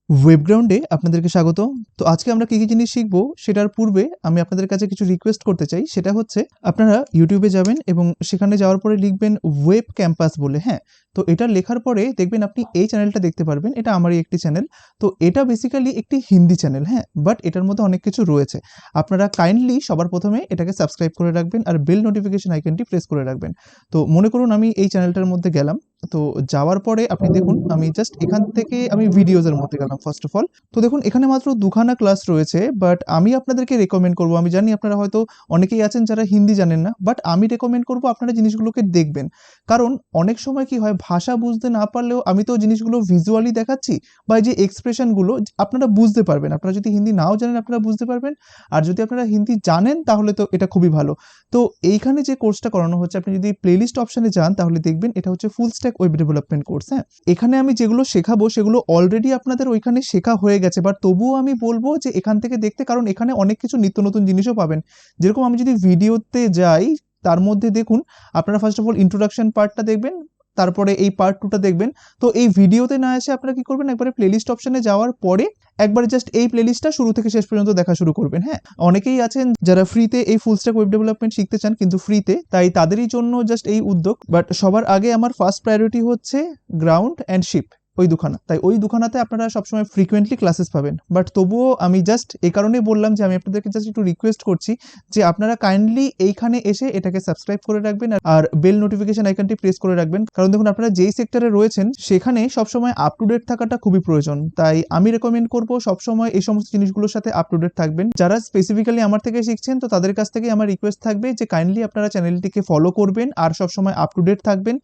ওয়েবগ্রাউন্ডে আপনাদেরকে স্বাগত। তো আজকে আমরা কি জিনিস শিখবো সেটার পূর্বে আমি আপনাদের কাছে কিছু রিকোয়েস্ট করতে চাই। সেটা হচ্ছে আপনারা YouTube এ যাবেন এবং সেখানে যাওয়ার পরে লিখবেন ওয়েব ক্যাম্পাস বলে, হ্যাঁ? তো এটা লেখার পরে দেখবেন আপনি এই চ্যানেলটা দেখতে পারবেন। এটা আমারই একটি চ্যানেল। তো এটা বেসিক্যালি একটি হিন্দি চ্যানেল, হ্যাঁ? বাট এটার মধ্যে অনেক কিছু রয়েছে। আপনারা কাইন্ডলি সবার প্রথমে এটাকে সাবস্ক্রাইব করে রাখবেন আর বেল নোটিফিকেশন আইকনটি প্রেস করে রাখবেন। তো মনে করুন আমি এই চ্যানেলটার মধ্যে গেলাম। তো যাওয়ার পরে আপনি দেখুন আমি জাস্ট এখান থেকে আমি ভিডিওস এর মধ্যে গেলাম ফার্স্ট অফ অল। তো দেখুন এখানে মাত্র ২ খানা ক্লাস রয়েছে, বাট আমি আপনাদেরকে রেকমেন্ড করব। আমি জানি আপনারা হয়তো অনেকেই আছেন যারা হিন্দি জানেন না, বাট আমি রেকমেন্ড করব আপনারা জিনিসগুলোকে দেখবেন। কারণ অনেক সময় কি হয়, ভাষা বুঝতে না পারলেও আমি তো জিনিসগুলো ভিজুয়ালি দেখাচ্ছি বা এই যে এক্সপ্রেশনগুলো আপনারা বুঝতে পারবেন। আপনারা যদি হিন্দি নাও জানেন আপনারা বুঝতে পারবেন। আর যদি আপনারা হিন্দি জানেন তাহলে তো এটা খুবই ভালো। তো এইখানে যে কোর্সটা করানো হচ্ছে, আপনি যদি প্লেলিস্ট অপশনে যান তাহলে দেখবেন এটা হচ্ছে full stack web development course, হ্যাঁ? এখানে আমি যেগুলো শেখাবো সেগুলো অলরেডি আপনাদের ওইখানে শেখা হয়ে গেছে, বাট তবুও আমি বলবো যে এখান থেকে দেখতে, কারণ এখানে অনেক কিছু নিত্য নতুন জিনিসও পাবেন। যেরকম আমি যদি ভিডিওতে যাই, তার মধ্যে দেখুন আপনারা ফার্স্ট অফ অল ইন্ট্রোডাকশন পার্টটা দেখবেন, তারপরে এই পার্ট 2টা দেখবেন। তো এই ভিডিওতে না এসে আপনারা কি করবেন, একবারে প্লেলিস্ট অপশনে যাওয়ার পরে একবারে জাস্ট এই প্লেলিস্টটা শুরু থেকে শেষ পর্যন্ত দেখা শুরু করবেন, হ্যাঁ? অনেকেই আছেন যারা ফ্রিতে এই ফুল স্ট্যাক ওয়েব ডেভেলপমেন্ট শিখতে চান, কিন্তু ফ্রিতে, তাই তাদেরই জন্য জাস্ট এই উদ্যোগ। বাট সবার আগে আমার ফার্স্ট প্রায়োরিটি হচ্ছে গ্রাউন্ড অ্যান্ড শিপ, ওই দুখানা। তাই ওই দুখানাতে আপনারা সবসময় ফ্রিকোয়েন্টলি ক্লাসেস পাবেন। বাট তবুও আমি জাস্ট এই কারণেই বললাম যে আমি আপনাদেরকে জাস্ট একটু রিকোয়েস্ট করছি যে আপনারা কাইন্ডলি এইখানে এসে এটাকে সাবস্ক্রাইব করে রাখবেন আর বেল নোটিফিকেশন আইকনটি প্রেস করে রাখবেন। কারণ দেখুন আপনারা যেই সেক্টরে রয়েছেন সেখানে সবসময় আপ টু ডেট থাকাটা খুবই প্রয়োজন। তাই আমি রেকমেন্ড করব সবসময় এই সমস্ত জিনিসগুলোর সাথে আপ টু ডেট থাকবেন। যারা স্পেসিফিক্যালি আমার থেকে শিখছেন, তো তাদের কাছ থেকে আমার রিকোয়েস্ট থাকবে যে কাইন্ডলি আপনারা চ্যানেলটিকে ফলো করবেন আর সবসময় আপ টু ডেট থাকবেন।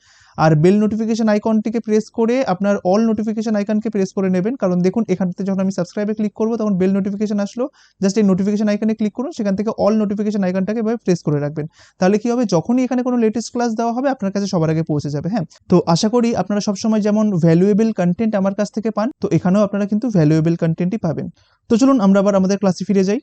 আর বেল নোটিফিকেশন আইকনটিকে প্রেস করে আপনার অল নোটিফিকেশন আইকনকে প্রেস করে নেবেন। কারণ দেখুন এখান থেকে যখন আমি সাবস্ক্রাইবে ক্লিক করব তখন বেল নোটিফিকেশন আসলো, জাস্ট এই নোটিফিকেশন আইকনে ক্লিক করুন, সেখান থেকে অল নোটিফিকেশন আইকনটাকে এভাবে প্রেস করে রাখবেন। তাহলে কি হবে, যখনই এখানে কোনো লেটেস্ট ক্লাস দেওয়া হবে আপনার কাছে সবার আগে পৌঁছে যাবে, হ্যাঁ? তো আশা করি আপনারা সবসময় যেমন ভ্যালুয়েবল কন্টেন্ট আমার কাছ থেকে পান, তো এখানেও আপনারা কিন্তু ভ্যালুয়েবল কন্টেন্টই পাবেন। তো চলুন আমরা আবার আমাদের ক্লাসে ফিরে যাই।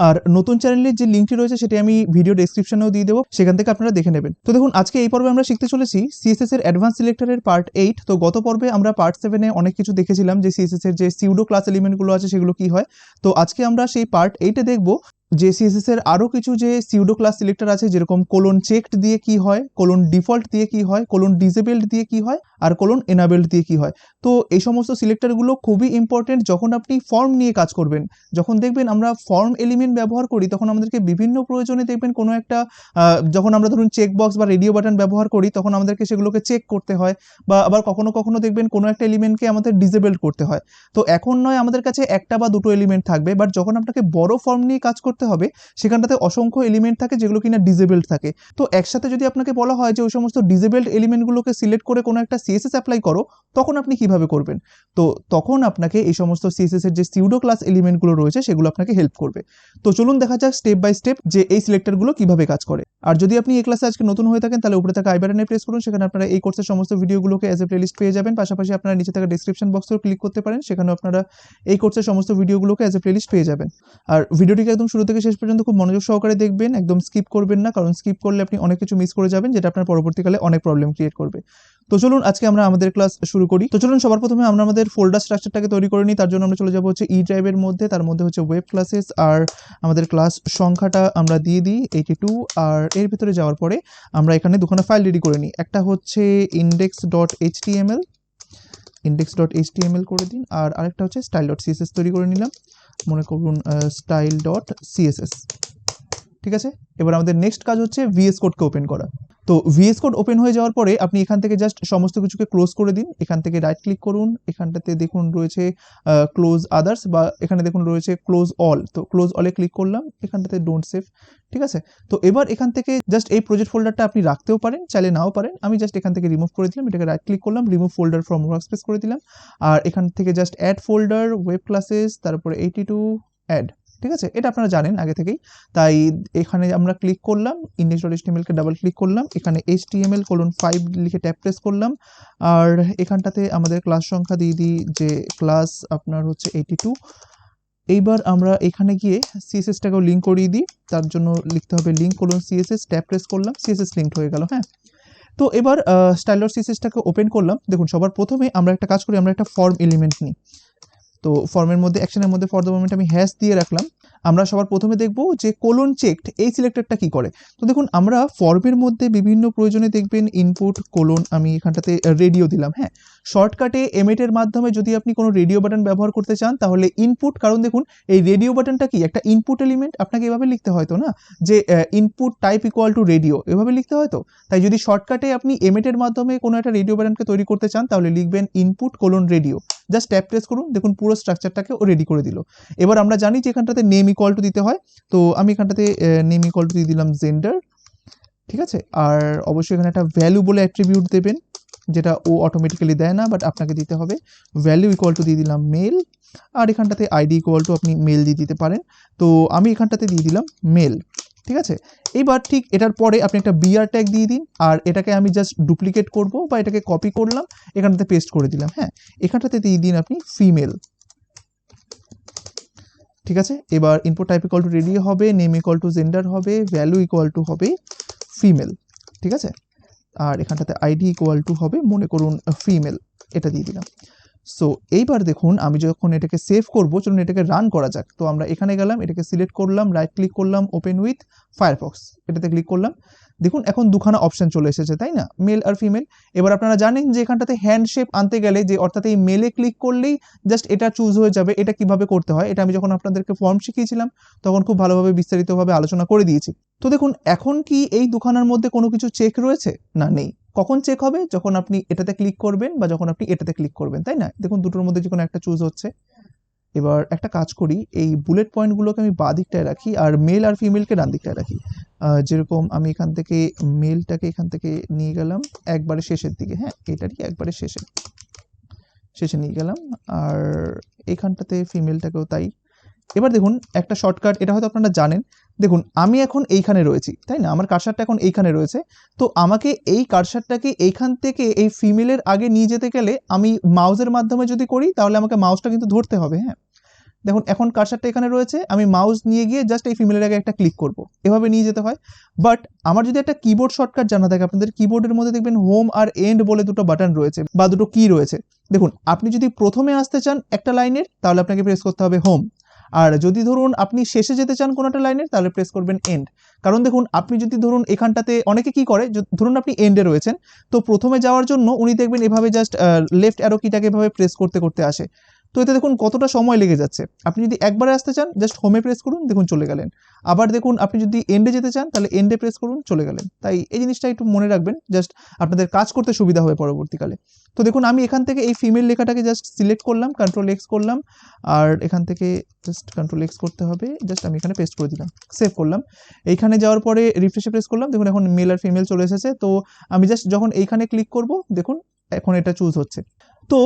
আর নতুন চ্যানেলের যে লিঙ্কটি রয়েছে সেটি আমি ভিডিও ডেসক্রিপশনেও দিয়ে দেবো, সেখান থেকে আপনারা দেখে নেবেন। তো দেখুন আজকে এই পর্বে আমরা শিখতে চলেছি সিএসএস এর অ্যাডভান্স সিলেক্টরের পার্ট 8। তো গত পর্বে আমরা পার্ট 7 এ অনেক কিছু দেখেছিলাম যে সিএসএস এর যে সিউডো ক্লাস এলিমেন্টগুলো আছে সেগুলো কি হয়। তো আজকে আমরা সেই পার্ট 8 এ দেখব যে সিএসএস এর আরো কিছু যে সিউডো ক্লাস সিলেক্টর আছে, যেরকম কোলন চেকড দিয়ে কি হয়, কোলন ডিফল্ট দিয়ে কি হয়, কোলন ডিসেবলড দিয়ে কি হয়, আর কোলন এনাবেলড দিয়ে কি হয়। তো এই সমস্ত সিলেক্টরগুলো খুবই ইম্পর্টেন্ট যখন আপনি ফর্ম নিয়ে কাজ করবেন। যখন দেখবেন আমরা ফর্ম এলিমেন্ট ব্যবহার করি তখন আমাদেরকে বিভিন্ন প্রয়োজনে দেখবেন কোনো একটা যখন আমরা ধরুন চেক বক্স বা রেডিও বাটন ব্যবহার করি তখন আমাদেরকে সেগুলোকে চেক করতে হয়, বা আবার কখনো কখনো দেখবেন কোনো একটা এলিমেন্টকে আমাদের ডিসেবল করতে হয়। তো এখন নয় আমাদের কাছে একটা বা দুটো এলিমেন্ট থাকবে, বাট যখন আপনাকে বড় ফর্ম নিয়ে কাজ করতে হবে সেখানটাতে অসংখ্য এলিমেন্ট থাকে যেগুলো কিনা ডিসেবলড থাকে। তো একসাথে যদি আপনাকে বলা হয় যে ওই সমস্ত ডিসেবলড এলিমেন্টগুলোকে সিলেক্ট করে কোনো একটা সিএসএস অ্যাপ্লাই করো, তখন আপনি কিভাবে করবেন? তো তখন আপনাকে এই সমস্ত সিএসএস এর যে সিউডো ক্লাস এলিমেন্টগুলো রয়েছে সেগুলো আপনাকে হেল্প করবে। তো চলুন দেখা যাক স্টেপ বাই স্টেপ যে এই সিলেক্টরগুলো কিভাবে কাজ করে। আর যদি আপনি এই ক্লাসে আজকে নতুন হয়ে থাকেন তাহলে উপরে থাকা আই বাটনে প্রেস করুন, সেখানে আপনারা এই কোর্সের সমস্ত ভিডিওগুলোকে অ্যাজ এ প্লেলিস্ট পেয়ে যাবেন। পাশাপাশি আপনারা নিচে থাকা ডেসক্রিপশন বক্সেও ক্লিক করতে পারেন, সেখানেও আপনারা এই কোর্সের সমস্ত ভিডিওগুলোকে অ্যাজ এ প্লেলিস্ট পেয়ে যাবেন। আর ভিডিওটিকে একদম শুরু থেকে শেষ পর্যন্ত খুব মনোযোগ সহকারে দেখবেন, একদম স্কিপ করবেন না, কারণ স্কিপ করলে আপনি অনেক কিছু মিস করে যাবেন যেটা আপনার পরবর্তীকালে অনেক প্রবলেম ক্রিয়েট করবে। তো চলুন আজকে আমরা আমাদের ক্লাস শুরু করি। তো চলুন সবার প্রথমে আমরা আমাদের ফোল্ডার স্ট্রাকচারটাকে তৈরি করে নিই। তার জন্য আমরা চলে যাব হচ্ছে ই ড্রাইভের মধ্যে, তার মধ্যে হচ্ছে ওয়েব ক্লাসেস, আর আমাদের ক্লাস সংখ্যাটা আমরা দিয়ে দিই 82। আর এর ভিতরে যাওয়ার পরে আমরা এখানে দুখানা ফাইল রেডি করে নিই। একটা হচ্ছে index.html করে দিন, আর আরেকটা হচ্ছে style.css তৈরি করে নিলাম, মনে করুন style.css। ঠিক আছে, এবার আমাদের নেক্সট কাজ হচ্ছে ভিএস কোডকে ওপেন করা। তো ভিএস কোড ওপেন হয়ে যাওয়ার পরে আপনি এখান থেকে জাস্ট সমস্ত কিছুকে ক্লোজ করে দিন। এখান থেকে রাইট ক্লিক করুন, এখানটাতে দেখুন রয়েছে ক্লোজ আদার্স, বা এখানে দেখুন রয়েছে ক্লোজ অল। তো ক্লোজ অলে ক্লিক করলাম, এখানটাতে ডোন্ট সেভ। ঠিক আছে, তো এবার এখান থেকে জাস্ট এই প্রজেক্ট ফোল্ডারটা আপনি রাখতেও পারেন, চাইলে নাও পারেন। আমি জাস্ট এখান থেকে রিমুভ করে দিলাম, এটাকে রাইট ক্লিক করলাম, রিমুভ ফোল্ডার ফ্রম ওয়ার্কস্পেস করে দিলাম। আর এখান থেকে just add folder, web classes, তারপরে 82 অ্যাড। ঠিক আছে, এটা আপনারা জানেন আগে থেকেই। তাই এখানে আমরা ক্লিক করলাম, index.html কে ডাবল ক্লিক করলাম, এখানে html:5 লিখে ট্যাব প্রেস করলাম, আর এখানটাতে আমাদের ক্লাস সংখ্যা দিয়ে দিই যে ক্লাস আপনার হচ্ছে 82। এইবার আমরা এখানে গিয়ে সিএসএসটাকেও লিঙ্ক করিয়ে দিই, তার জন্য লিখতে হবে link:css, ট্যাব প্রেস করলাম, সিএসএস লিঙ্কড হয়ে গেল, হ্যাঁ। তো এবার স্টাইল.css টাকে ওপেন করলাম। দেখুন সবার প্রথমে আমরা একটা কাজ করি, আমরা একটা ফর্ম এলিমেন্ট নিই। তো ফর্মের মধ্যে অ্যাকশনের মধ্যে ফর দ্য মোমেন্ট আমি হ্যাশ দিয়ে রাখলাম। আমরা সবার প্রথমে দেখব যে কোলন চেকড এই সিলেক্টরটা কি করে। তো দেখুন আমরা ফর্মের মধ্যে বিভিন্ন প্রয়োজনে দেখবেন ইনপুট কোলন, আমি এখানটাতে রেডিও দিলাম। হ্যাঁ, শর্টকাটে এমএট এর মাধ্যমে যদি আপনি কোনো রেডিও বাটন ব্যবহার করতে চান তাহলে ইনপুট, কারণ দেখুন এই রেডিও বাটনটা কি একটা ইনপুট এলিমেন্ট, আপনাকে এভাবে লিখতে হয় তো না যে input type equal to radio, এভাবে লিখতে হয় তো। তাই যদি শর্টকাটে আপনি এমএট এর মাধ্যমে কোনো একটা রেডিও বাটনকে তৈরি করতে চান তাহলে লিখবেন input colon radio, just tap press করুন, দেখুন পুরো স্ট্রাকচারটাকে ও রেডি করে দিল। এবার আমরা জানি যে এখানটাতে নেম ইকুয়াল টু দিতে হয়, তো আমি এখানটাতে নেম ইকুয়াল টু দিয়ে দিলাম জেন্ডার, ঠিক আছে। আর অবশ্যই এখানে একটা ভ্যালু বলে অ্যাট্রিবিউট দেবেন, যেটা ও অটোমেটিক্যালি দেয় না, বাট আপনাকে দিতে হবে। ভ্যালু ইকুয়াল টু দিয়ে দিলাম মেল, আর এখানটাতে আইডি ইকুয়াল টু আপনি মেল দিয়ে দিতে পারেন। তো আমি এখানটাতে দিয়ে দিলাম মেল, ঠিক আছে। এইবার ঠিক এটার পরে আপনি একটা বিআর ট্যাগ দিয়ে দিন, আর এটাকে আমি জাস্ট ডুপ্লিকেট করব বা এটাকে কপি করলাম, এখানটাতে পেস্ট করে দিলাম। হ্যাঁ, এখানটাতে দিয়ে দিন আপনি ফিমেল, ঠিক আছে। এবার input type equal to ready হবে, নেম ইকুয়াল টু জেন্ডার হবে, ভ্যালু ইকুয়াল টু হবে ফিমেল, ঠিক আছে। আর এখানটাতে আইডি ইকুয়াল টু হবে মনে করুন ফিমেল, এটা দিয়ে দিলাম। সো এইবার দেখুন আমি যখন এটাকে সেভ করব, চলুন এটাকে রান করা যাক। তো আমরা এখানে গেলাম, এটাকে সিলেক্ট করলাম, রাইট ক্লিক করলাম, ওপেন উইথ ফায়ারফক্স, এটাতে ক্লিক করলাম। দেখুন এখন দুখানা অপশন চলে এসেছে, তাই না, মেল আর ফিমেল। এবার আপনারা জানেন যে এখানটাতে হ্যান্ড শেপ আনতে গেলে যে অর্থাৎ এই মেলে ক্লিক করলেই জাস্ট এটা চুজ হয়ে যাবে, এটা কিভাবে করতে হয় এটা আমি যখন আপনাদেরকে ফর্ম শিখিয়েছিলাম তখন খুব ভালোভাবে বিস্তারিতভাবে আলোচনা করে দিয়েছি। তো দেখুন এখন কি এই দুখানার মধ্যে কোনো কিছু চেক রয়েছে? না, নেই। কখন চেক হবে? যখন আপনি এটাতে ক্লিক করবেন বা যখন আপনি এটাতে ক্লিক করবেন, তাই না। দেখুন দুটোর মধ্যে যে কোনো একটা চুজ হচ্ছে। এবার একটা কাজ করি, এই বুলেট পয়েন্টগুলোকে আমি বাঁ দিকটায় রাখি আর মেল আর ফিমেলকে ডান দিকটায় রাখি। যেরকম আমি এখান থেকে মেলটাকে এখান থেকে নিয়ে গেলাম একবারে শেষের দিকে, হ্যাঁ এটারই একবারে শেষে নিয়ে গেলাম, আর এখানটাতে ফিমেলটাকেও তাই। এবার দেখুন একটা শর্টকাট, এটা হয়তো আপনারা জানেন। দেখুন আমি এখন এইখানে রয়েছি, তাই না, আমার কার্সারটা এখন এইখানে রয়েছে। তো আমাকে এই কার্সারটাকে এইখান থেকে এই ফিমেলের আগে নিয়ে যেতে গেলে আমি মাউসের মাধ্যমে যদি করি তাহলে আমাকে মাউসটা কিন্তু ধরতে হবে। হ্যাঁ, দেখুন এখন কার্সারটা এখানে রয়েছে, আমি মাউস নিয়ে গিয়ে জাস্ট এই ফিমেলের আগে একটা ক্লিক করব, এভাবে নিয়ে যেতে হয়। বাট আমার যদি একটা কিবোর্ড শর্টকাট জানা থাকে, আপনাদের কিবোর্ডের মধ্যে দেখবেন হোম আর এন্ড বলে দুটো বাটন রয়েছে বা দুটো কি রয়েছে। দেখুন আপনি যদি প্রথমে আসতে চান একটা লাইনের তাহলে আপনাকে প্রেস করতে হবে হোম, আর যদি ধরুন আপনি শেষে যেতে চান কোনো একটা লাইনের তাহলে প্রেস করবেন এন্ড। কারণ দেখুন আপনি যদি ধরুন এখানটাতে অনেকে কি করে, ধরুন আপনি এন্ডে রয়েছেন, তো প্রথমে যাওয়ার জন্য উনি দেখবেন এভাবে জাস্ট লেফট অ্যারো কিটাকে এভাবে প্রেস করতে করতে আসে। তো এতে দেখুন কতটা সময় লেগে যাচ্ছে। আপনি যদি একবারে আসতে চান জাস্ট হোমে প্রেস করুন, দেখুন চলে গেলেন। আবার দেখুন আপনি যদি এন্ডে যেতে চান তাহলে এন্ডে প্রেস করুন, চলে গেলেন। তাই এই জিনিসটা একটু মনে রাখবেন, জাস্ট আপনাদের কাজ করতে সুবিধা হবে পরবর্তীকালে। তো দেখুন আমি এখান থেকে এই ফিমেল লেখাটাকে জাস্ট সিলেক্ট করলাম, কন্ট্রোল এক্স করলাম, আর এখান থেকে জাস্ট কন্ট্রোল এক্স করতে হবে, জাস্ট আমি এখানে পেস্ট করে দিলাম, সেভ করলাম। এইখানে যাওয়ার পরে রিফ্রেশে প্রেস করলাম, দেখুন এখন মেল আর ফিমেল চলে এসেছে। তো আমি জাস্ট যখন এইখানে ক্লিক করব দেখুন এখন এটা চুজ হচ্ছে। তো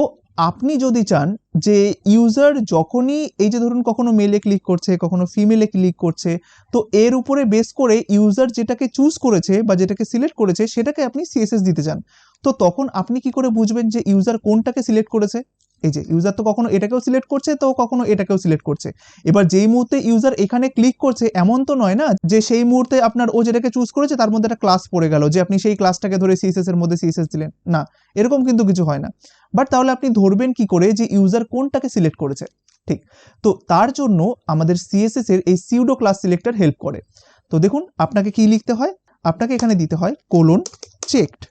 আপনি যদি চান যে ইউজার যখনই এই যে ধরুন কখনো মেলে ক্লিক করছে কখনো ফিমেলে ক্লিক করছে, তো এর উপরে বেস করে ইউজার যেটাকে চুজ করেছে বা যেটাকে সিলেক্ট করেছে সেটাকে আপনি সিএসএস দিতে চান, তো তখন আপনি কি করে বুঝবেন যে ইউজার কোনটাকে সিলেক্ট করেছে? এই যে ইউজার তো কখনো এটাকেও সিলেক্ট করছে তো কখনো এটাকেও সিলেক্ট করছে। এবার যেই মুহূর্তে ইউজার এখানে ক্লিক করছে এমন তো নয় না যে সেই মুহূর্তে আপনার ও যেটাকে চুজ করেছে তার মধ্যে একটা ক্লাস পড়ে গেল যে আপনি সেই ক্লাসটাকে ধরে সিএসএস এর মধ্যে সিএসএস দিলেন, না এরকম কিন্তু কিছু হয় না। বাট তাহলে আপনি ধরবেন কি করে যে ইউজার কোনটাকে সিলেক্ট করেছে? ঠিক, তো তার জন্য আমাদের সিএসএস এর এই সিউডো ক্লাস সিলেক্টর হেল্প করে। তো দেখুন আপনাকে কি লিখতে হয়, আপনাকে এখানে দিতে হয় কোলন চেকড।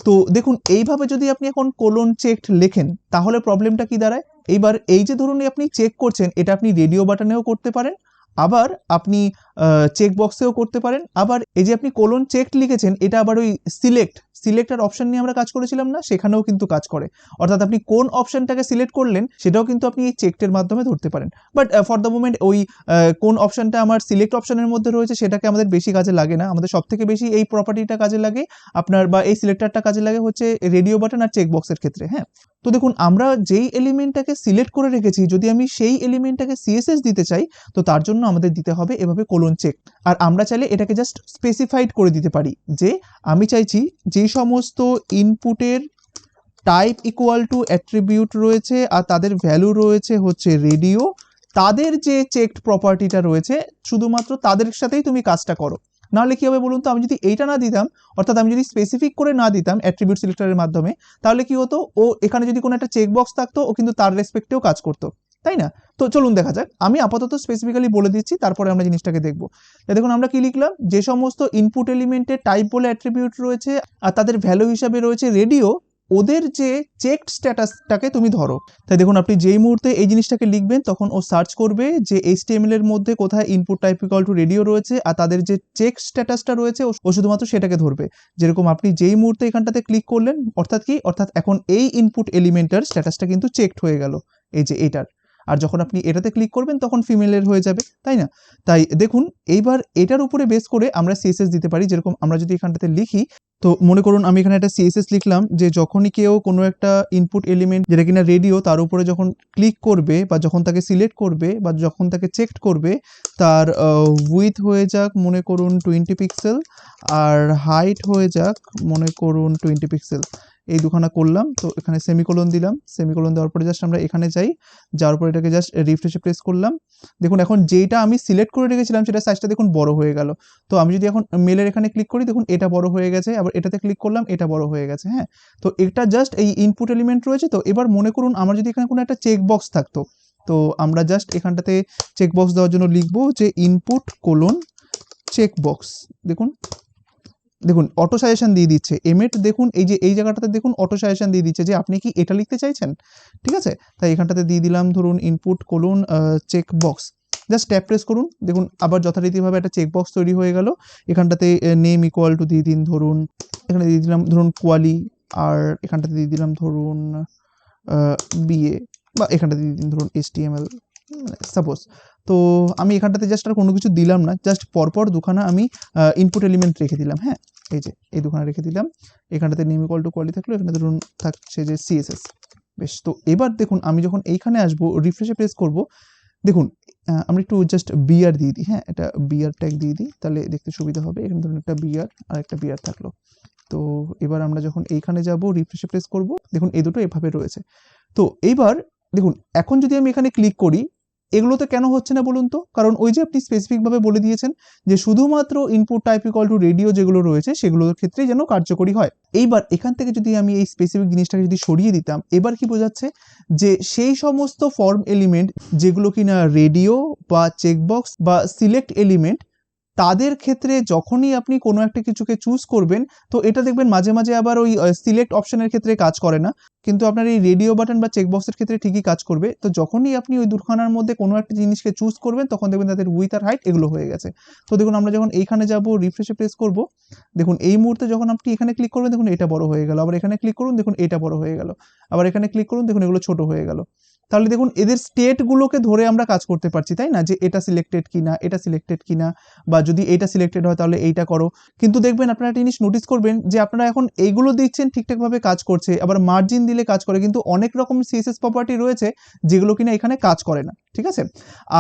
তো দেখুন এইভাবে যদি আপনি এখন কোলন চেকড লেখেন তাহলে প্রবলেমটা কি দাঁড়ায়। এইবার এই যে ধরুন আপনি চেক করছেন এটা আপনি রেডিও বাটনেও করতে পারেন, আবার আপনি চেক বক্সেও করতে পারেন, আবার এই যে আপনি কোলন চেকড লিখেছেন এটা আবার ওই সিলেক্ট আর অপশন নিয়ে আমরা কাজ করেছিলাম না, সেখানেও কিন্তু কাজ করে। অর্থাৎ আপনি কোন অপশনটাকে সিলেক্ট করলেন সেটাও কিন্তু আপনি এই চেকডের মাধ্যমে ধরতে পারেন। বাট ফর দ্য মোমেন্ট ওই কোন অপশনটা আমার সিলেক্ট অপশনের মধ্যে রয়েছে সেটাকে আমাদের বেশি কাজে লাগে না, আমাদের সব থেকে বেশি এই প্রপার্টিটা কাজে লাগে আপনার বা এই সিলেক্টরটা কাজে লাগে হচ্ছে রেডিও বাটন আর চেক বক্সের ক্ষেত্রে। হ্যাঁ, তো দেখুন আমরা যেই এলিমেন্টটাকে সিলেক্ট করে রেখেছি যদি আমি সেই এলিমেন্টটাকে সিএসএস দিতে চাই তো তার জন্য আমাদের দিতে হবে এভাবে কোলন চেক। আর আমরা চাইলে এটাকে জাস্ট স্পেসিফাইড করে দিতে পারি যে আমি চাইছি যেই সমস্ত ইনপুটের টাইপ ইকুয়াল টু অ্যাট্রিবিউট রয়েছে আর তাদের ভ্যালু রয়েছে হচ্ছে রেডিও, তাদের যে চেকড প্রপার্টিটা রয়েছে শুধুমাত্র তাদের সাথেই তুমি কাজটা করো। নাহলে কি হবে বলুন তো, আমি যদি এইটা না দিতাম, অর্থাৎ আমি যদি স্পেসিফিক করে না দিতাম অ্যাট্রিবিউট সিলেক্টরের মাধ্যমে, তাহলে কি হতো, ও এখানে যদি কোনো একটা চেক বক্স থাকতো ও কিন্তু তার রেসপেক্টেও কাজ করতো, তাই না? তো চলুন দেখা যাক, আমি আপাতত স্পেসিফিক্যালি বলে দিচ্ছি, তারপরে আমরা জিনিসটাকে দেখবো। দেখুন আমরা কি লিখলাম, যে সমস্ত ইনপুট এলিমেন্টের টাইপ বলে অ্যাট্রিবিউট রয়েছে আর তাদের ভ্যালু হিসাবে রয়েছে রেডিও, ওদের যে চেকড স্ট্যাটাসটাকে তুমি ধরো। তাই দেখুন আপনি যেই মুহূর্তে এই জিনিসটাকে লিখবেন তখন ও সার্চ করবে যে HTML এর মধ্যে কোথায় input type equal to radio রয়েছে আর তাদের যে চেক স্ট্যাটাসটা রয়েছে ও শুধুমাত্র সেটাকে ধরবে। যেরকম আপনি যেই মুহূর্তে এখানটাতে ক্লিক করলেন, অর্থাৎ কি, অর্থাৎ এখন এই ইনপুট এলিমেন্টের স্ট্যাটাসটা কিন্তু চেকড হয়ে গেল, এই যে এটার। আর যখন আপনি এটাতে ক্লিক করবেন তখন ফিমেলের হয়ে যাবে, তাই না? তাই দেখুন এইবার এটার উপরে বেস করে আমরা CSS দিতে পারি। যেরকম আমরা যদি এখানটাতে লিখি, তো মনে করুন আমি এখানে একটা CSS লিখলাম যে যখনই কেউ কোনো একটা ইনপুট এলিমেন্ট যেটা কিনা রেডিও, তার উপরে যখন ক্লিক করবে বা যখন তাকে সিলেক্ট করবে বা যখন তাকে চেকড করবে, তার উইথ হয়ে যাক মনে করুন 20 পিক্সেল আর হাইট হয়ে যাক মনে করুন 20 পিক্সেল, এই দুখানা করলাম। তো এখানে সেমিকোলন দিলাম, সেমিকোলন দেওয়ার পরে জাস্ট আমরা এখানে যাওয়ার পরে এটাকে জাস্ট রিফ্রেশে প্রেস করলাম। দেখুন এখন যেটা আমি সিলেক্ট করে রেখেছিলাম সেটা সাইজটা দেখুন বড় হয়ে গেল। তো আমি যদি এখন মেলের এখানে ক্লিক করি, দেখুন এটা বড় হয়ে গেছে, আবার এটাতে ক্লিক করলাম এটা বড় হয়ে গেছে। হ্যাঁ, তো এটা জাস্ট এই ইনপুট এলিমেন্ট রয়েছে। তো এবার মনে করুন আমার যদি এখানে কোনো একটা চেক বক্স থাকতো, তো আমরা জাস্ট এখানটাতে চেক বক্স দেওয়ার জন্য লিখবো যে ইনপুট কোলন চেক বক্স। দেখুন অটো সাজেশন দিয়ে দিচ্ছে এমএট, দেখুন এই যে এই জায়গাটাতে দেখুন অটো সাজেশন দিয়ে দিচ্ছে যে আপনি কি এটা লিখতে চাইছেন, ঠিক আছে? তাই এখানটাতে দিয়ে দিলাম ধরুন input colon check box, just tap press করুন, দেখুন আবার যথারীতিভাবে একটা চেক বক্স তৈরি হয়ে গেল। এখানটাতে নেম ইকুয়াল টু দিয়ে দিন, ধরুন এখানে দিয়ে দিলাম ধরুন কোয়ালি, আর এখানটাতে দিয়ে দিলাম ধরুন BA, বা এখানটাতে দিয়ে দিন ধরুন HTML সাপোজ। তো আমি এখানটাতে জাস্ট আর কোনো কিছু দিলাম না, জাস্ট পরপর দুখানা আমি ইনপুট এলিমেন্ট রেখে দিলাম। হ্যাঁ, এই যে এই দুখানা রেখে দিলাম। এখানটাতে নেম ইকুয়াল টু কোয়ালি থাকলো, এখানে ধরুন থাকছে যে CSS। বেশ, তো এবার দেখুন আমি যখন এইখানে আসবো রিফ্রেশে প্রেস করব, দেখুন আমরা একটু জাস্ট BR দিয়ে দিই। হ্যাঁ, এটা BR ট্যাগ দিয়ে দিই, তাহলে দেখতে সুবিধা হবে। এখানে ধরুন একটা BR আর একটা BR থাকলো। তো এবার আমরা যখন এইখানে যাব রিফ্রেশে প্রেস করব, দেখুন এই দুটো এভাবে রয়েছে। তো এইবার দেখুন এখন যদি আমি এখানে ক্লিক করি, এগুলোতে কেন হচ্ছে না বলুন তো? কারণ ওই যে আপনি স্পেসিফিকভাবে বলে দিয়েছেন যে শুধুমাত্র input type equal to radio যেগুলো রয়েছে সেগুলোর ক্ষেত্রেই যেন কার্যকরী হয়। এইবার এখান থেকে যদি আমি এই স্পেসিফিক জিনিসটাকে যদি সরিয়ে দিতাম, এবার কি বোঝাচ্ছে যে সেই সমস্ত ফর্ম এলিমেন্ট যেগুলো কিনা রেডিও বা চেকবক্স বা সিলেক্ট এলিমেন্ট, তাদের ক্ষেত্রে যখনই আপনি কোনো একটা কিছুকে চুজ করবেন, তো এটা দেখবেন মাঝে মাঝে আবার ওই সিলেক্ট অপশনের ক্ষেত্রে কাজ করে না, কিন্তু আপনার এই রেডিও বাটন বা চেকবক্সের ক্ষেত্রে ঠিকই কাজ করবে। তো যখনই আপনি ওই দুখানার মধ্যে কোনো একটা জিনিসকে চুজ করবেন, তখন দেখবেন তাদের উইথ আর হাইট এগুলো হয়ে গেছে। তো দেখুন আমরা যখন এইখানে যাব রিফ্রেশে প্রেস করব, দেখুন এই মুহূর্তে যখন আপনি এখানে ক্লিক করবেন, দেখুন এটা বড় হয়ে গেল, আবার এখানে ক্লিক করুন, দেখুন এটা বড় হয়ে গেল, আবার এখানে ক্লিক করুন, দেখুন এগুলো ছোট হয়ে গেল। তাহলে দেখুন এদের স্টেটগুলোকে ধরে আমরা কাজ করতে পারছি, তাই না? যে এটা সিলেক্টেড কিনা, এটা সিলেক্টেড কিনা, বা যদি এইটা সিলেক্টেড হয় তাহলে এইটা করো। কিন্তু দেখবেন আপনারা একটা জিনিস নোটিস করবেন যে আপনারা এখন এইগুলো দিচ্ছেন ঠিকঠাকভাবে কাজ করছে, আবার মার্জিন দিলে কাজ করে, কিন্তু অনেক রকম CSS প্রপার্টি রয়েছে যেগুলো কিনা এখানে কাজ করে না, ঠিক আছে?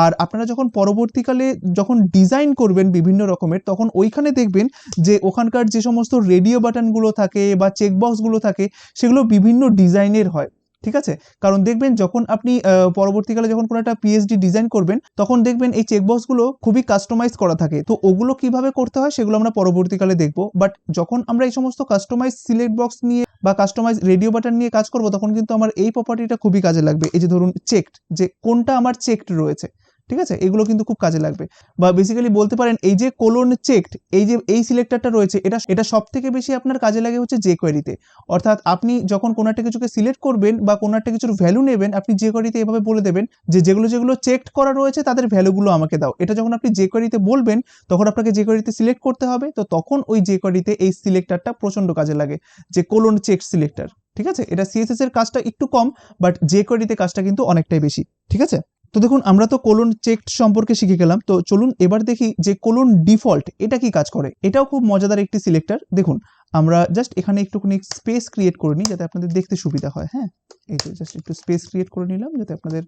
আর আপনারা যখন পরবর্তীকালে যখন ডিজাইন করবেন বিভিন্ন রকমের, তখন ওইখানে দেখবেন যে ওখানকার যে সমস্ত রেডিও বাটনগুলো থাকে বা চেকবক্সগুলো থাকে সেগুলো বিভিন্ন ডিজাইনের হয়, ঠিক আছে? কারণ দেখবেন যখন আপনি পরবর্তীকালে যখন কোনো একটা PhD ডিজাইন করবেন, তখন দেখবেন এই চেকবক্সগুলো খুবই কাস্টমাইজ করা থাকে। তো ওগুলো কিভাবে করতে হয় সেগুলো আমরা পরবর্তীকালে দেখব। বাট যখন আমরা এই সমস্ত কাস্টমাইজ সিলেক্ট বক্স নিয়ে বা কাস্টমাইজ রেডিও বাটন নিয়ে কাজ করব, তখন কিন্তু আমার এই প্রপার্টিটা খুবই কাজে লাগবে। এই যে ধরুন চেকড, যে কোনটা আমার চেকড রয়েছে, ঠিক আছে? এগুলো কিন্তু খুব কাজে লাগবে। বা বেসিক্যালি বলতে পারেন এই যে কোলন চেকড, এই যে এই সিলেক্টরটা রয়েছে, এটা সবথেকে বেশি আপনার কাজে লাগে হচ্ছে jQuery-তে। অর্থাৎ আপনি যখন কোনো একটা কিছুকে সিলেক্ট করবেন বা কোনো একটা কিছুর ভ্যালু নেবেন, আপনি jQuery-তে এভাবে বলে দেবেন যে যেগুলো চেকড করা রয়েছে তাদের ভ্যালুগুলো আমাকে দাও। এটা যখন আপনি jQuery-তে বলবেন, তখন আপনাকে jQuery-তে সিলেক্ট করতে হবে। তো তখন ওই jQuery-তে এই সিলেক্টরটা প্রচন্ড কাজে লাগে, যে কোলন চেকড সিলেক্টর, ঠিক আছে? এটা CSS এর কাজটা একটু কম, বাট jQuery-তে কাজটা কিন্তু অনেকটাই বেশি, ঠিক আছে? তো দেখুন আমরা তো কোলন চেকড সম্পর্কে শিখে গেলাম। তো চলুন এবার দেখি যে কোলন ডিফল্ট এটা কি কাজ করে। এটাও খুব মজাদার একটি সিলেক্টর। দেখুন আমরা জাস্ট এখানে একটুখানি স্পেস ক্রিয়েট করে নিই যাতে আপনাদের দেখতে সুবিধা হয়। হ্যাঁ, এই যে জাস্ট একটু স্পেস ক্রিয়েট করে নিলাম যাতে আপনাদের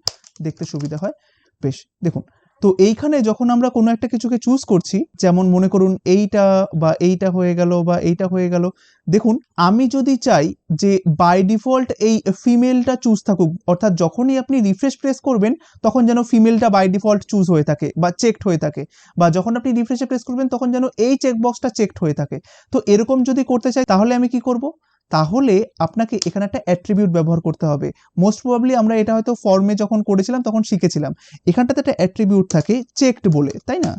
দেখতে সুবিধা হয়। বেশ, দেখুন তো এইখানে যখন আমরা কোনো একটা কিছুকে চুজ করছি, যেমন মনে করুন এইটা বা এইটা হয়ে গেল বা এইটা হয়ে গেল, দেখুন আমি যদি চাই যে বাই ডিফল্ট এই ফিমেলটা চুজ থাকুক, অর্থাৎ যখনই আপনি রিফ্রেশ প্রেস করবেন তখন যেন ফিমেলটা বাই ডিফল্ট চুজ হয়ে থাকে বা চেকড হয়ে থাকে, বা যখন আপনি রিফ্রেশে প্রেস করবেন তখন যেন এই চেকবক্সটা চেকড হয়ে থাকে। তো এরকম যদি করতে চাই তাহলে আমি কি করব, তাহলে আপনাকে এখানে একটা অ্যাট্রিবিউট ব্যবহার করতে হবে। মোস্ট প্রবাবলি আমরা এটা হয়তো ফর্মে যখন করেছিলাম তখন শিখেছিলাম। এখানটাতে একটা অ্যাট্রিবিউট থাকে চেকড বলে, তাই না,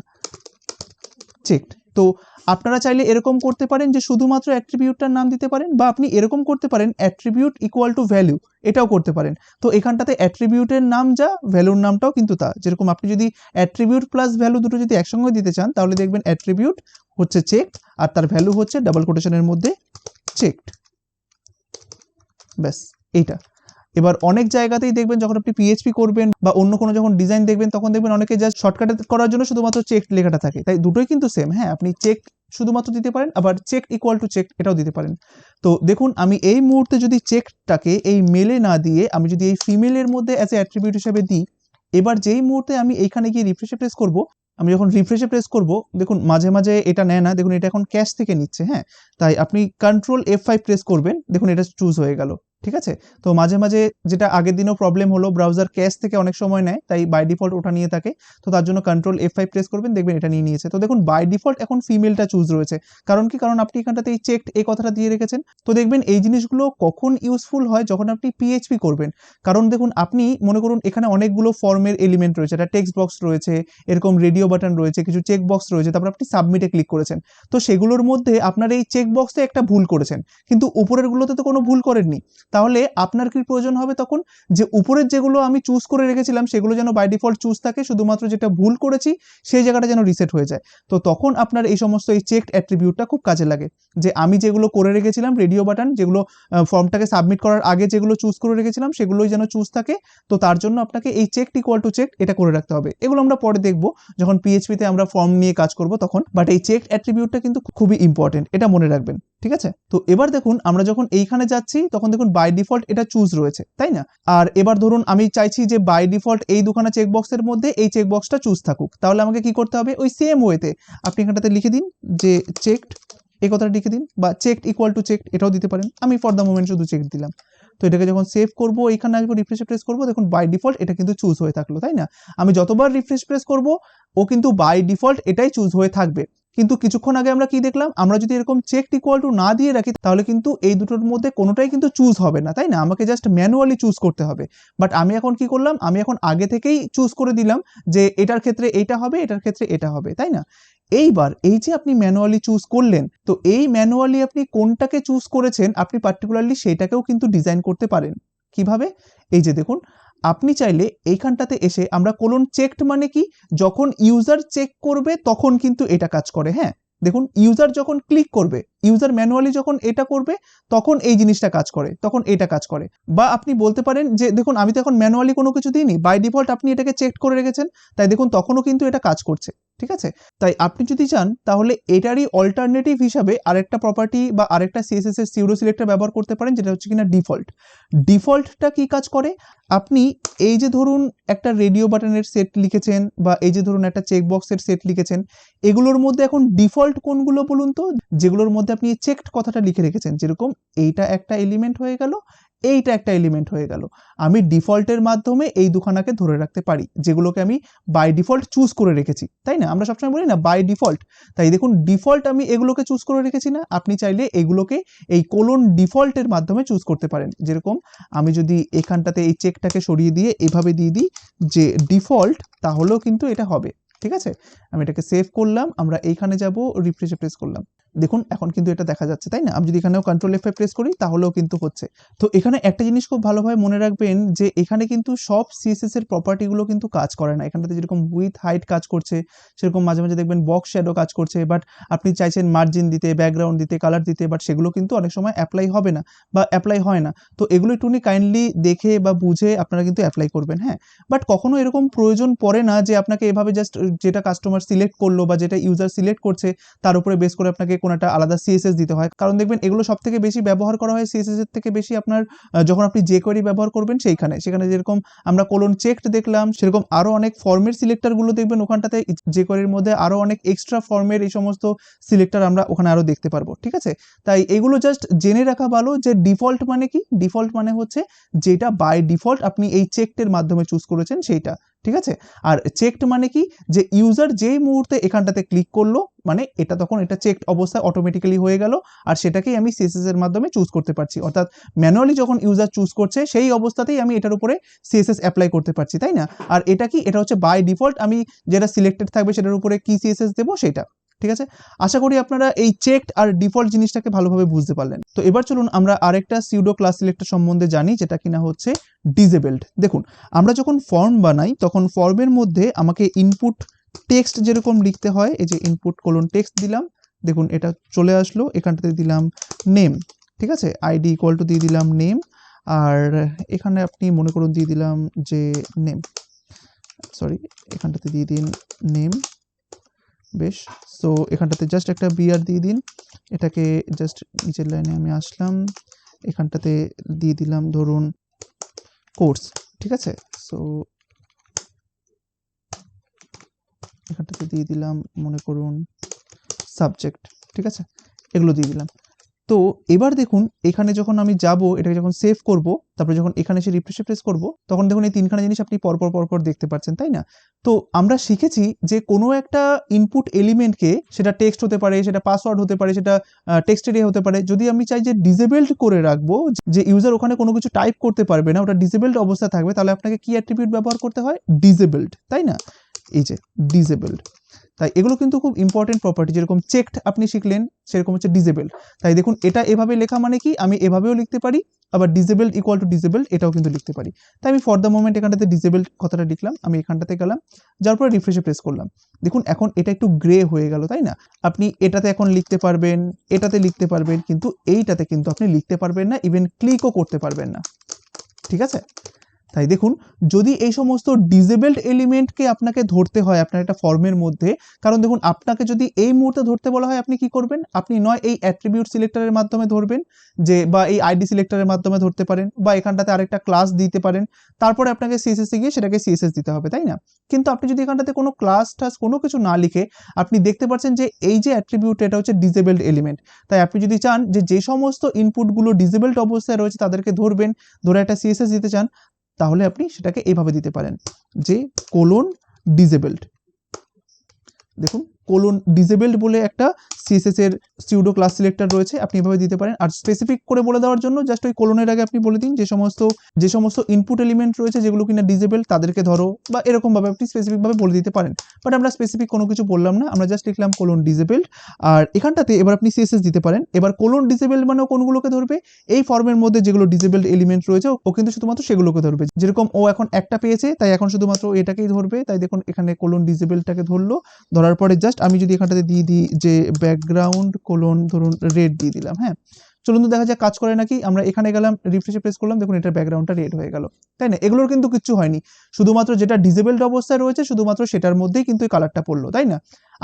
চেকড। তো আপনারা চাইলে এরকম করতে পারেন যে শুধুমাত্র অ্যাট্রিবিউটটার নাম দিতে পারেন, বা আপনি এরকম করতে পারেন অ্যাট্রিবিউট ইকুয়াল টু ভ্যালু, এটাও করতে পারেন। তো এখানটাতে অ্যাট্রিবিউটের নাম যা, ভ্যালুর নামটাও কিন্তু তা। যেরকম আপনি যদি অ্যাট্রিবিউট প্লাস ভ্যালু দুটো যদি একসঙ্গে দিতে চান তাহলে দেখবেন অ্যাট্রিবিউট হচ্ছে চেকড আর তার ভ্যালু হচ্ছে ডাবল কোটেশনের মধ্যে চেকড, ব্যাস এইটা। এবার অনেক জায়গাতেই দেখবেন যখন আপনি পিএইচপি করবেন বা অন্য কোনো যখন ডিজাইন দেখবেন তখন দেখবেন অনেকে জাস্ট শর্টকাটে করার জন্য শুধুমাত্র চেক লেখাটা থাকে, তাই দুটোই কিন্তু সেম। হ্যাঁ, আপনি চেক শুধুমাত্র দিতে পারেন, আবার চেক ইকুয়াল টু চেক এটাও দিতে পারেন। তো দেখুন আমি এই মুহূর্তে যদি চেকটাকে এই মেলে না দিয়ে আমি যদি এই ফিমেলের মধ্যে অ্যাজ এ অ্যাট্রিবিউট হিসেবে দিই, এবার যেই মুহূর্তে আমি এইখানে গিয়ে রিফ্রেশে প্রেস করব, আমি যখন রিফ্রেশে প্রেস করব দেখুন মাঝে মাঝে এটা নেয় না, দেখুন এটা এখন ক্যাশ থেকে নিচ্ছে। হ্যাঁ, তাই আপনি কন্ট্রোল F5 প্রেস করবেন, দেখুন এটা চুজ হয়ে গেল। ঠিক আছে, তো মাঝে মাঝে যেটা আগের দিনও প্রবলেম হলো, ব্রাউজার ক্যাশ থেকে অনেক সময় নেয়, তাই বাই ডিফল্ট ওটা নিয়ে থাকে। তো তার জন্য কন্ট্রোল F5 প্রেস করবেন, দেখবেন এটা নিয়ে নিয়েছে। তো দেখুন বাই ডিফল্ট এখন ফিমেলটা চুজ রয়েছে, কারণ কি, কারণ আপনি এখানটাতে এই চেকড এই কথাটা দিয়ে রেখেছেন। তো দেখবেন এই জিনিসগুলো কখন ইউজফুল হয়, যখন আপনি পিএইচপি করবেন। কারণ দেখুন আপনি মনে করুন এখানে অনেকগুলো ফর্মের এলিমেন্ট রয়েছে, একটা টেক্সট বক্স রয়েছে, এরকম রেডিও বাটন রয়েছে, কিছু চেক বক্স রয়েছে, তারপর আপনি সাবমিটে ক্লিক করেছেন। তো সেগুলোর মধ্যে আপনার এই চেক বক্সে একটা ভুল করেছেন, কিন্তু উপরের গুলোতে তো কোনো ভুল করেননি। তাহলে আপনার কি প্রয়োজন হবে তখন, যে উপরের যেগুলো আমি চুজ করে রেখেছিলাম সেগুলো যেন বাই ডিফল্ট চুজ থাকে, শুধুমাত্র যেটা ভুল করেছি সেই জায়গাটা যেন রিসেট হয়ে যায়। তো তখন আপনার এই সমস্ত এই চেকড অ্যাট্রিবিউটটা খুব কাজে লাগে, যে আমি যেগুলো করে রেখেছিলাম রেডিও বাটন, যেগুলো ফর্মটাকে সাবমিট করার আগে যেগুলো চুজ করে রেখেছিলাম সেগুলোই যেন চুজ থাকে। তো তার জন্য আপনাকে এই চেকড ইকুয়াল টু চেকড এটা করে রাখতে হবে। এগুলো আমরা পরে দেখব যখন পিএইচপিতে আমরা ফর্ম নিয়ে কাজ করব তখন, বাট এই চেকড অ্যাট্রিবিউটটা কিন্তু খুবই ইম্পর্টেন্ট, এটা মনে রাখবেন। ঠিক আছে, তো এবার দেখুন আমরা যখন এইখানে যাচ্ছি তখন দেখুন বাই ডিফল্ট এটা চুজ রয়েছে, তাই না। আর এবার ধরুন আমি চাইছি যে বাই ডিফল্ট এই দুখানা চেকবক্সের মধ্যে এই চেকবক্সটা চুজ থাকুক, তাহলে আমাকে কি করতে হবে, ওই সেম ওয়েতে আপনি এখানটাতে লিখে দিন যে চেকড, এই কথাটা লিখে দিন, বা চেকড ইকুয়াল টু চেকড এটাও দিতে পারেন। আমি ফর দ্য মোমেন্ট শুধু চেকড দিলাম। তো এটাকে যখন সেভ করবো, এখানে আসবো, রিফ্রেশ প্রেস করবো, দেখুন বাই ডিফল্ট এটা কিন্তু চুজ হয়ে থাকলো, তাই না। আমি যতবার রিফ্রেশ প্রেস করবো ও কিন্তু বাই ডিফল্ট এটাই চুজ হয়ে থাকবে। কিন্তু কিছুক্ষণ আগে আমরা কি দেখলাম, আমরা যদি এরকম চেকড ইকুয়াল টু না দিয়ে রাখি তাহলে কিন্তু এই দুটোর মধ্যে কোনোটাই কিন্তু চুজ হবে না, তাই না, আমাকে জাস্ট ম্যানুয়ালি চুজ করতে হবে। বাট আমি এখন কি করলাম, আমি এখন আগে থেকেই চুজ করে দিলাম যে এটার ক্ষেত্রে এটা হবে, এটার ক্ষেত্রে এটা হবে, তাই না। এইবার এই যে আপনি ম্যানুয়ালি চুজ করলেন, তো এই ম্যানুয়ালি আপনি কোনটাকে চুজ করেছেন আপনি পার্টিকুলারলি সেইটাকেও কিন্তু ডিজাইন করতে পারেন। কিভাবে, এই যে দেখুন আপনি চাইলে এইখানটাতে এসে, আমরা কোলন চেকড মানে কি, যখন ইউজার চেক করবে তখন কিন্তু এটা কাজ করে। হ্যাঁ, দেখুন ইউজার যখন ক্লিক করবে, ইউজার ম্যানুয়ালি যখন এটা করবে তখন এই জিনিসটা কাজ করে, তখন এটা কাজ করে। বা আপনি বলতে পারেন যে দেখুন আমি তো এখন ম্যানুয়ালি কোনো কিছু দিইনি, বাই ডিফল্ট আপনি এটাকে চেক করে রেখেছেন, তাই দেখুন তখনও কিন্তু এটা কাজ করছে। ঠিক আছে, তাই আপনি যদি চান তাহলে এটারই অল্টারনেটিভ হিসাবে আরেকটা প্রপার্টি বা আরেকটা সিএসএস এর সিউডো সিলেক্টর ব্যবহার করতে পারেন, যেটা হচ্ছে কিনা ডিফল্ট। ডিফল্টটা কি কাজ করে, আপনি এই যে ধরুন একটা রেডিও বাটনের সেট লিখেছেন, বা এই যে ধরুন একটা চেকবক্সের সেট লিখেছেন, এগুলোর মধ্যে এখন ডিফল্ট কোনগুলো বলুন তো, যেগুলোর মধ্যে আপনি চেকড কথাটা লিখে রেখেছেন। যেরকম এইটা একটা এলিমেন্ট হয়ে গেল, এইটা একটা এলিমেন্ট হয়ে গেল, আমি ডিফল্টের মাধ্যমে এই দুখানাকে ধরে রাখতে পারি, যেগুলোকে আমি বাই ডিফল্ট চুজ করে রেখেছি, তাই না, আমরা সবসময় বলি না বাই ডিফল্ট। তাই দেখুন ডিফল্ট আমি এগুলোকে চুজ করে রেখেছি না, আপনি চাইলে এগুলোকে এই কোলন ডিফল্টের মাধ্যমে চুজ করতে পারেন। যেরকম আমি যদি এখানটাতে এই চেকটাকে সরিয়ে দিয়ে এভাবে দিয়ে দিই যে ডিফল্ট, তাহলেও কিন্তু এটা হবে। ঠিক আছে, আমি এটাকে সেভ করলাম, আমরা এইখানে যাব, রিফ্রেশে প্রেস করলাম, দেখুন এখন কিন্তু এটা দেখা যাচ্ছে, তাই না। আমি যদি এখানেও কন্ট্রোল F5 প্রেস করি তাহলেও কিন্তু হচ্ছে। তো এখানে একটা জিনিস খুব ভালোভাবে মনে রাখবেন যে এখানে কিন্তু সব সিএসএস এর প্রপার্টিগুলো কিন্তু কাজ করে না। এখানটাতে যেরকম উইথ হাইট কাজ করছে, সেরকম মাঝে মাঝে দেখবেন বক্স শ্যাডো কাজ করছে, বাট আপনি চাইছেন মার্জিন দিতে, ব্যাকগ্রাউন্ড দিতে, কালার দিতে, বাট সেগুলো কিন্তু অনেক সময় অ্যাপ্লাই হবে না বা অ্যাপ্লাই হয় না। তো এগুলো একটুখানি কাইন্ডলি দেখে বা বুঝে আপনারা কিন্তু অ্যাপ্লাই করবেন। হ্যাঁ, বাট কখনো এরকম প্রয়োজন পড়ে না যে আপনাকে এভাবে জাস্ট যেটা কাস্টমার সিলেক্ট করলো বা যেটা ইউজার সিলেক্ট করছে তার উপরে বেস করে আপনাকে কোনো একটা আলাদা সিএসএস দিতে হয়, কারণ দেখবেন এগুলো সব থেকে বেশি ব্যবহার করা হয় সিএসএস এর থেকে বেশি আপনার যখন আপনি jQuery ব্যবহার করবেন সেখানে যেরকম আমরা কোলন চেকড দেখলাম, সেরকম আরো অনেক ফর্মের সিলেক্টরগুলো দেখবেন ওখানটাতে jQuery এর মধ্যে আরো অনেক এক্সট্রা ফর্মের এই সমস্ত সিলেক্টর আমরা ওখানে আরো দেখতে পারবো। ঠিক আছে, তাই এগুলো জাস্ট জেনে রাখা ভালো যে ডিফল্ট মানে কি। ডিফল্ট মানে হচ্ছে যেটা বাই ডিফল্ট আপনি এই চেকডের মাধ্যমে চুজ করেছেন সেইটা। ঠিক আছে, আর চেকড মানে কি, যে ইউজার যেই মুহূর্তে এখানটাতে ক্লিক করলো মানে এটা তখন এটা চেকড অবস্থায় অটোমেটিক্যালি হয়ে গেল, আর সেটাকেই আমি সিএসএস এর মাধ্যমে চুজ করতে পারছি। অর্থাৎ ম্যানুয়ালি যখন ইউজার চুজ করছে সেই অবস্থাতেই আমি এটার উপরে সিএসএস অ্যাপ্লাই করতে পারছি, তাই না? আর এটা কি, এটা হচ্ছে বাই ডিফল্ট আমি যেটা সিলেক্টেড থাকবে সেটার উপরে কি সিএসএস দেবো সেটা। ঠিক আছে, আশা করি আপনারা এই চেকড আর ডিফল্ট জিনিসটাকে ভালোভাবে বুঝতে পারলেন। তো এবার চলুন আমরা আরেকটা সিউডো ক্লাস সিলেক্টর সম্বন্ধে জানি, যেটা কিনা হচ্ছে ডিসেবলড। দেখুন, আমরা যখন ফর্ম বানাই তখন ফর্মের মধ্যে আমাকে ইনপুট টেক্সট যেরকম লিখতে হয়, এই যে ইনপুট কোলন টেক্সট দিলাম, দেখুন এটা চলে আসলো, এখানটাতে দিলাম নেম। ঠিক আছে, আইডি ইকুয়াল টু দিয়ে দিলাম নেম, আর এখানে আপনি মনে করুন দিয়ে দিলাম যে নেম, সরি এখানটাতে দিয়ে দিন নেম। বেশ, সো এখানটাতে জাস্ট একটা বিআর দিয়ে দিন, এটাকে জাস্ট নিচের লাইনে আমি আসলাম, এখানটাতে দিয়ে দিলাম ধরুন কোর্স। ঠিক আছে, সো এখানটাতে দিয়ে দিলাম মনে করুন সাবজেক্ট। ঠিক আছে, এগুলো দিয়ে দিলাম। তো এবার দেখুন এখানে যখন আমি যাব, এটাকে যখন সেভ করব, তারপরে যখন এখানে এসে রিফ্রেশে প্রেস করব, তখন দেখুন এই তিনখানা জিনিস আপনি পরপর দেখতে পাচ্ছেন, তাই না? তো আমরা শিখেছি যে কোনো একটা ইনপুট এলিমেন্টকে, সেটা টেক্সট হতে পারে, সেটা পাসওয়ার্ড হতে পারে, সেটা টেক্সট এরিয়া হতে পারে, যদি আমি চাই যে ডিসেবলড করে রাখবো, যে ইউজার ওখানে কোনো কিছু টাইপ করতে পারবে না, ওটা ডিসেবলড অবস্থা থাকবে, তাহলে আপনাকে কি অ্যাট্রিবিউট ব্যবহার করতে হয়? ডিসেবলড, তাই না? এই যে ডিসেবলড। তাই এগুলো কিন্তু খুব ইম্পর্টেন্ট প্রপার্টি, যেরকম চেকড আপনি শিখলেন সেরকম হচ্ছে ডিসেবলড। তাই দেখুন এটা এভাবে লেখা মানে কি, আমি এভাবেও লিখতে পারি, আবার ডিসেবলড ইকুয়াল টু ডিসেবলড এটাও কিন্তু লিখতে পারি। তাই আমি ফর দ্য মোমেন্ট এখানটাতে ডিসেবলড কথাটা লিখলাম, আমি এখানটাতে গেলাম, যার পরে রিফ্রেশে প্রেস করলাম, দেখুন এখন এটা একটু গ্রে হয়ে গেল, তাই না? আপনি এটাতে এখন লিখতে পারবেন, এটাতে লিখতে পারবেন, কিন্তু এইটাতে কিন্তু আপনি লিখতে পারবেন না, ইভেন ক্লিকও করতে পারবেন না। ঠিক আছে, তাই দেখুন যদি এই সমস্ত ডিসেবলড এলিমেন্টকে আপনাকে ধরতে হয় আপনার একটা ফর্মের মধ্যে, কারণ দেখুন আপনাকে যদি এই মুহূর্তে ধরতে বলা হয় আপনি কি করবেন, আপনি নয় এই অ্যাট্রিবিউট সিলেক্টরের মাধ্যমে ধরবেন, যে বা এই আইডি সিলেক্টরের মাধ্যমে ধরতে পারেন, বা এখানটাতে আরেকটা ক্লাস দিতে পারেন, তারপরে আপনাকে সিএসএস এ গিয়ে সেটাকে সিএসএস দিতে হবে, তাই না? কিন্তু আপনি যদি এখানটাতে কোনো ক্লাস টাস কোনো কিছু না লিখে আপনি দেখতে পাচ্ছেন যে এই যে অ্যাট্রিবিউট এটা হচ্ছে ডিসেবলড এলিমেন্ট, তাই আপনি যদি চান যে সমস্ত ইনপুটগুলো ডিসেবলড অবস্থায় রয়েছে তাদেরকে ধরবেন, ধরে একটা সিএসএস দিতে চান, তাহলে আপনি সেটাকে এইভাবে দিতে পারেন যে কোলন ডিসেবলড। দেখুন কোলন ডিসেবলড বলে একটা সিএসএস এর সিউডো ক্লাস সিলেক্টর রয়েছে, আপনি এভাবে দিতে পারেন। আর স্পেসিফিক করে বলে দেওয়ার জন্য জাস্ট ওই কোলনের আগে আপনি বলে দিন যে সমস্ত ইনপুট এলিমেন্ট রয়েছে যেগুলো কিনা ডিসেবল তাদেরকে ধরো, বা এরকম ভাবে আপনি স্পেসিফিক ভাবে বলে দিতে পারেন। বাট আমরা স্পেসিফিক কোনো কিছু বললাম না, আমরা জাস্ট লিখলাম কোলন ডিসেবলড। আর এখানটাতে এবার আপনি সিএসএস দিতে পারেন। এবার কোলন ডিসেবলড মানে কোনগুলোকে ধরবে, এই ফর্মের মধ্যে যেগুলো ডিসেবলড এলিমেন্ট রয়েছে ও কিন্তু শুধুমাত্র সেগুলোকে ধরবে। যেরকম ও এখন একটা পেয়েছে তাই এখন শুধুমাত্র এটাকেই ধরবে, তাই দেখুন এখানে কোলন ডিসেবলটাকে ধরলো, ধরার পরে জাস্ট আমি যদি এখানটাতে দিয়ে দিই যে ব্যাকগ্রাউন্ড কোলন ধরুন রেড দিয়ে দিলাম, হ্যাঁ চলুন তো দেখা যাক কাজ করে নাকি। আমরা এখানে গেলাম, রিফ্রেশে প্রেস করলাম, দেখুন এটার ব্যাকগ্রাউন্ডটা রেড হয়ে গেল, তাই না? এগুলোর কিন্তু কিচ্ছু হয়নি, শুধুমাত্র যেটা ডিসেবলড অবস্থায় রয়েছে শুধুমাত্র সেটার মধ্যেই কিন্তু এই কালারটা পড়লো, তাই না?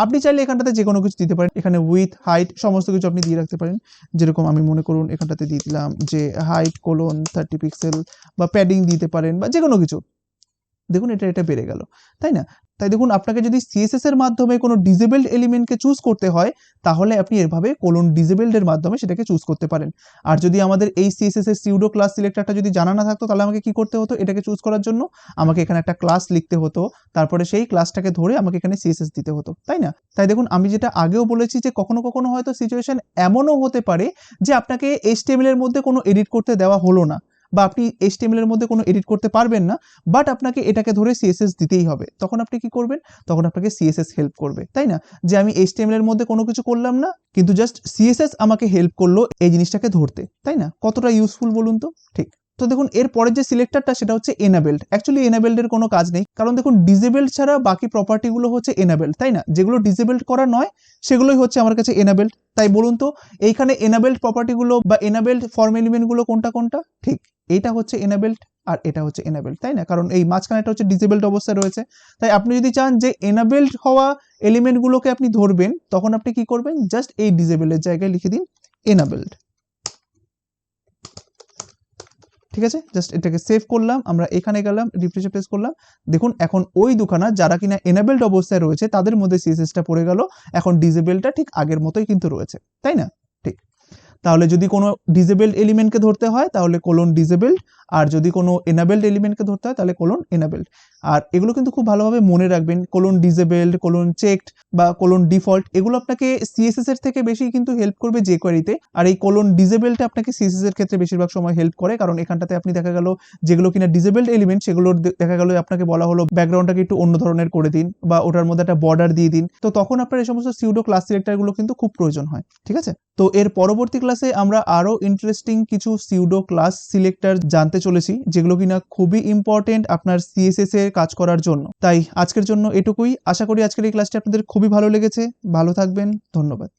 আপনি চাইলে এখানটাতে যে কোনো কিছু দিতে পারেন, এখানে উইথ হাইট সমস্ত কিছু আপনি দিয়ে রাখতে পারেন। যেরকম আমি মনে করুন এখানটাতে দিয়ে দিলাম যে হাইট কোলন 30 পিক্সেল, বা প্যাডিং দিতে পারেন, বা যে কোনো কিছু। দেখুন এটা বেড়ে গেল, তাই না? তাই দেখুন আপনাকে যদি সিএসএস এর মাধ্যমে কোনো ডিসেবলড এলিমেন্টকে চুজ করতে হয় তাহলে আপনি এভাবে কোলন ডিসেবলড এর মাধ্যমে সেটাকে চুজ করতে পারেন। আর যদি আমাদের এই সিএসএস এর সিউডো ক্লাস সিলেক্টরটা যদি জানা না থাকতো তাহলে আমাকে কি করতে হতো, এটাকে চুজ করার জন্য আমাকে এখানে একটা ক্লাস লিখতে হতো, তারপরে সেই ক্লাসটাকে ধরে আমাকে এখানে সিএসএস দিতে হতো, তাই না? তাই দেখুন আমি যেটা আগেও বলেছি যে কখনো কখনো হয়তো সিচুয়েশন এমনও হতে পারে যে আপনাকে এইচটিএমএল এর মধ্যে কোনো এডিট করতে দেওয়া হলো না, বা আপনি এইচটিএমএল এর মধ্যে কোনো এডিট করতে পারবেন না, বাট আপনাকে এটাকে ধরে সিএসএস দিতেই হবে। তখন আপনি কি করবেন, তখন আপনাকে সিএসএস হেল্প করবে, তাই না? যে আমি এইচটিএমএল এর মধ্যে কোনো কিছু করলাম না, কিন্তু জাস্ট সিএসএস আমাকে হেল্প করলো এই জিনিসটাকে ধরতে, তাই না? কতটা ইউজফুল বলুন তো? ঠিক। তো দেখুন এর পরের যে সিলেক্টরটা সেটা হচ্ছে এনাবেলড। অ্যাকচুয়ালি এনাবেলড এর কোনো কাজ নেই, কারণ দেখুন ডিসেবলড ছাড়া বাকি প্রপার্টিগুলো হচ্ছে এনাবেলড, তাই না? যেগুলো ডিসেবলড করা নয় সেগুলোই হচ্ছে আমার কাছে এনাবেলড। তাই বলুন তো এইখানে এনাবেলড প্রপার্টিগুলো বা এনাবেলড ফর্ম এলিমেন্টগুলো কোনটা কোনটা? ঠিক এইটা হচ্ছে এনাবেলড আর এটা হচ্ছে এনাবেলড, তাই না? কারণ এই মাঝখানেটা হচ্ছে ডিসেবলড অবস্থায় রয়েছে। তাই আপনি যদি চান যে এনাবেলড হওয়া এলিমেন্টগুলোকে আপনি ধরবেন, তখন আপনি কি করবেন, জাস্ট এই ডিসেবলের জায়গায় লিখে দিন এনাবেলড। ঠিক আছে, জাস্ট এটাকে সেভ করলাম, আমরা এখানে গেলাম, রিফ্রেশে প্রেস করলাম, দেখুন এখন ওই দুখানা যারা কিনা এনাবেলড অবস্থায় রয়েছে তাদের মধ্যে সিএসএসটা পড়ে গেল, এখন ডিসেবলটা ঠিক আগের মতোই কিন্তু রয়েছে, তাই না? ঠিক। তাহলে যদি কোনো ডিসেবলড এলিমেন্টকে ধরতে হয় তাহলে কোলন ডিসেবলড, আর যদি কোনো এনাবেলড এলিমেন্টকে ধরতে হয় তাহলে কোলন এনাবেলড। আর এগুলো কিন্তু খুব ভালোভাবে মনে রাখবেন, কোলন ডিসেবলড, কোলন চেকড বা কোলন ডিফল্ট, এগুলো আপনাকে সিএসএস এর থেকে বেশি কিন্তু হেল্প করবে যে কোয়েরিতে। আর এই কোলন ডিসেবলডটা আপনাকে সিএসএস এর ক্ষেত্রে বেশিরভাগ সময় হেল্প করে, কারণ এখানটাতে আপনি দেখা গেল যেগুলো কিনা ডিসেবলড এলিমেন্ট সেগুলোর দেখা গেল আপনাকে বলা হলো ব্যাকগ্রাউন্ডটাকে একটু অন্য ধরনের করে দিন বা ওটার মধ্যে একটা বর্ডার দিয়ে দিন, তো তখন আপনার এই সমস্ত সিউডো ক্লাস সিলেক্টরগুলো কিন্তু খুব প্রয়োজন হয়। ঠিক আছে, তো এর পরবর্তী ক্লাসে আমরা আরো ইন্টারেস্টিং কিছু সিউডো ক্লাস সিলেক্টর জানতে চলেছি, যেগুলো কিনা খুবই ইম্পর্টেন্ট আপনার সিএসএস এ কাজ করার জন্য। তাই আজকের জন্য এটুকুই, আশা করি আজকের এই ক্লাসটি আপনাদের খুবই ভালো লেগেছে। ভালো থাকবেন, ধন্যবাদ।